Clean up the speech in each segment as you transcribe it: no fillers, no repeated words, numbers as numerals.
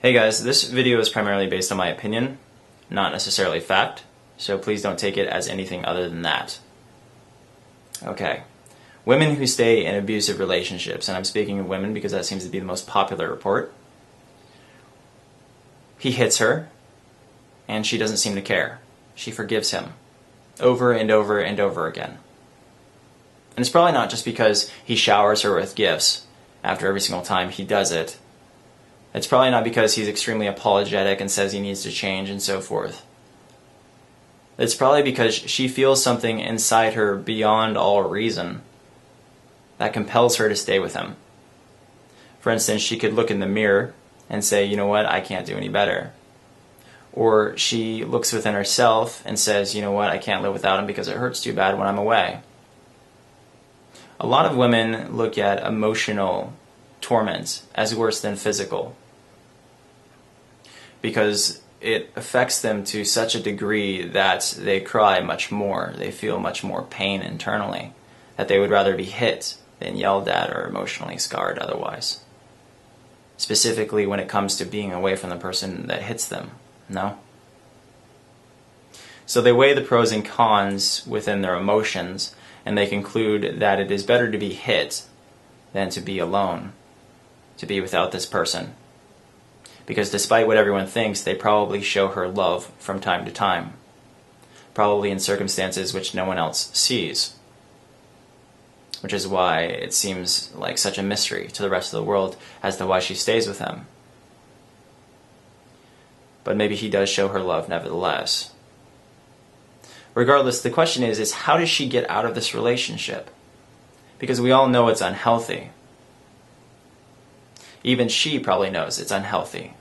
Hey guys, this video is primarily based on my opinion, not necessarily fact, so please don't take it as anything other than that. Okay. Women who stay in abusive relationships, and I'm speaking of women because that seems to be the most popular report. He hits her, and she doesn't seem to care. She forgives him over and over and over again. And it's probably not just because he showers her with gifts after every single time he does it. It's probably not because he's extremely apologetic and says he needs to change and so forth. It's probably because she feels something inside her beyond all reason that compels her to stay with him. For instance, she could look in the mirror and say, you know what, I can't do any better. Or she looks within herself and says, you know what, I can't live without him because it hurts too bad when I'm away. A lot of women look at emotional torment as worse than physical because it affects them to such a degree that they cry much more, they feel much more pain internally, that they would rather be hit than yelled at or emotionally scarred otherwise. Specifically when it comes to being away from the person that hits them, no? So they weigh the pros and cons within their emotions, and they conclude that it is better to be hit than to be alone, to be without this person. Because despite what everyone thinks, they probably show her love from time to time, probably in circumstances which no one else sees, which is why it seems like such a mystery to the rest of the world as to why she stays with him. But maybe he does show her love nevertheless. Regardless, the question is how does she get out of this relationship? Because we all know it's unhealthy. Even she probably knows it's unhealthy.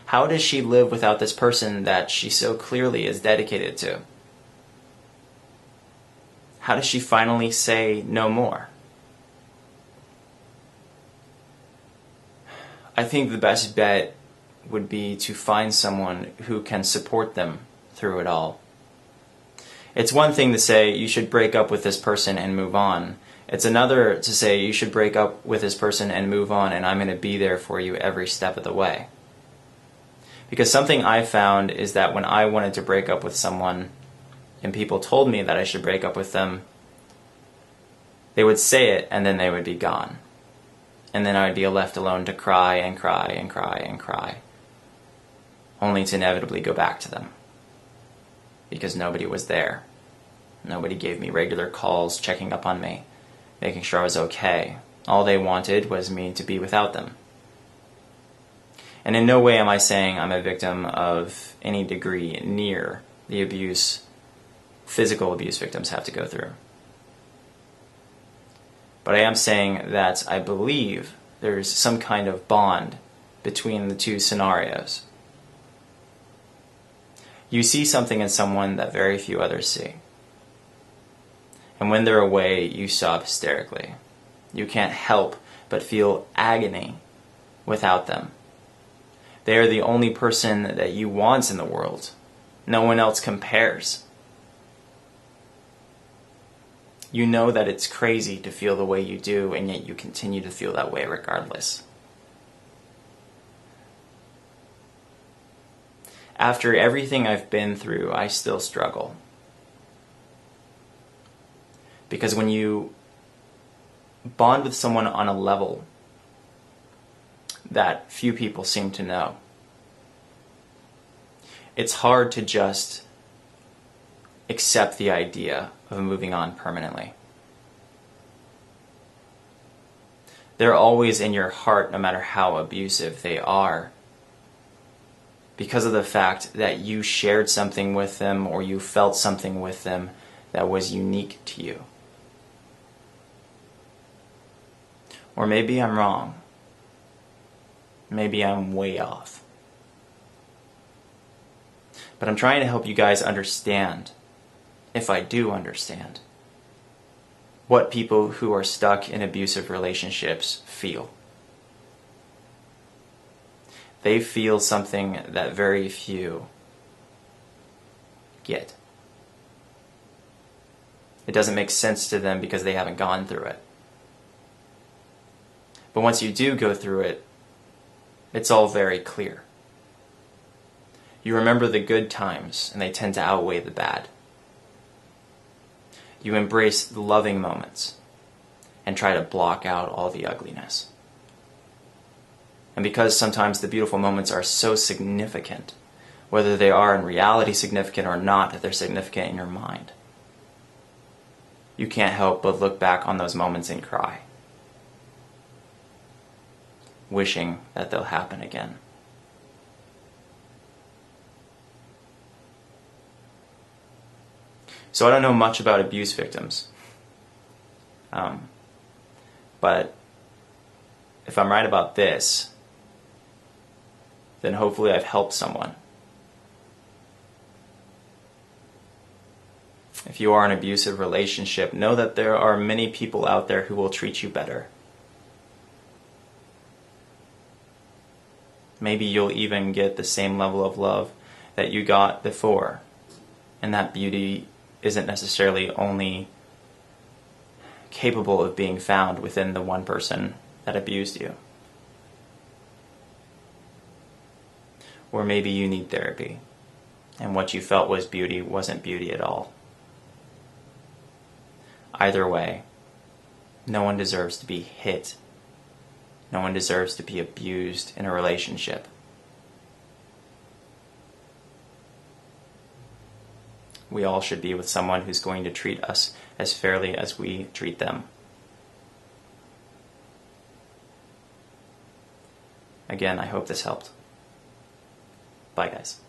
How does she live without this person that she so clearly is dedicated to? How does she finally say no more? I think the best bet would be to find someone who can support them through it all. It's one thing to say you should break up with this person and move on. It's another to say you should break up with this person and move on, and I'm going to be there for you every step of the way. Because something I found is that when I wanted to break up with someone and people told me that I should break up with them, they would say it and then they would be gone. And then I would be left alone to cry and cry and cry and cry, only to inevitably go back to them. Because nobody was there. Nobody gave me regular calls, checking up on me, making sure I was okay. All they wanted was me to be without them. And in no way am I saying I'm a victim of any degree near the abuse physical abuse victims have to go through. But I am saying that I believe there's some kind of bond between the two scenarios. You see something in someone that very few others see. And when they're away, you sob hysterically. You can't help but feel agony without them. They are the only person that you want in the world. No one else compares. You know that it's crazy to feel the way you do, and yet you continue to feel that way regardless. After everything I've been through, I still struggle. Because when you bond with someone on a level that few people seem to know, it's hard to just accept the idea of moving on permanently. They're always in your heart no matter how abusive they are, because of the fact that you shared something with them or you felt something with them that was unique to you. Or maybe I'm wrong. Maybe I'm way off. But I'm trying to help you guys understand, if I do understand, what people who are stuck in abusive relationships feel. They feel something that very few get. It doesn't make sense to them because they haven't gone through it. But once you do go through it, It's all very clear. You remember the good times, and they tend to outweigh the bad. You embrace the loving moments and try to block out all the ugliness. And because sometimes the beautiful moments are so significant, whether they are in reality significant or not, that they're significant in your mind, you can't help but look back on those moments and cry, wishing that they'll happen again. So I don't know much about abuse victims, but if I'm right about this, then hopefully I've helped someone. If you are in an abusive relationship, know that there are many people out there who will treat you better. Maybe you'll even get the same level of love that you got before, and that beauty isn't necessarily only capable of being found within the one person that abused you. Or maybe you need therapy, and what you felt was beauty wasn't beauty at all. Either way, no one deserves to be hit. No one deserves to be abused in a relationship. We all should be with someone who's going to treat us as fairly as we treat them. Again, I hope this helped. Bye, guys.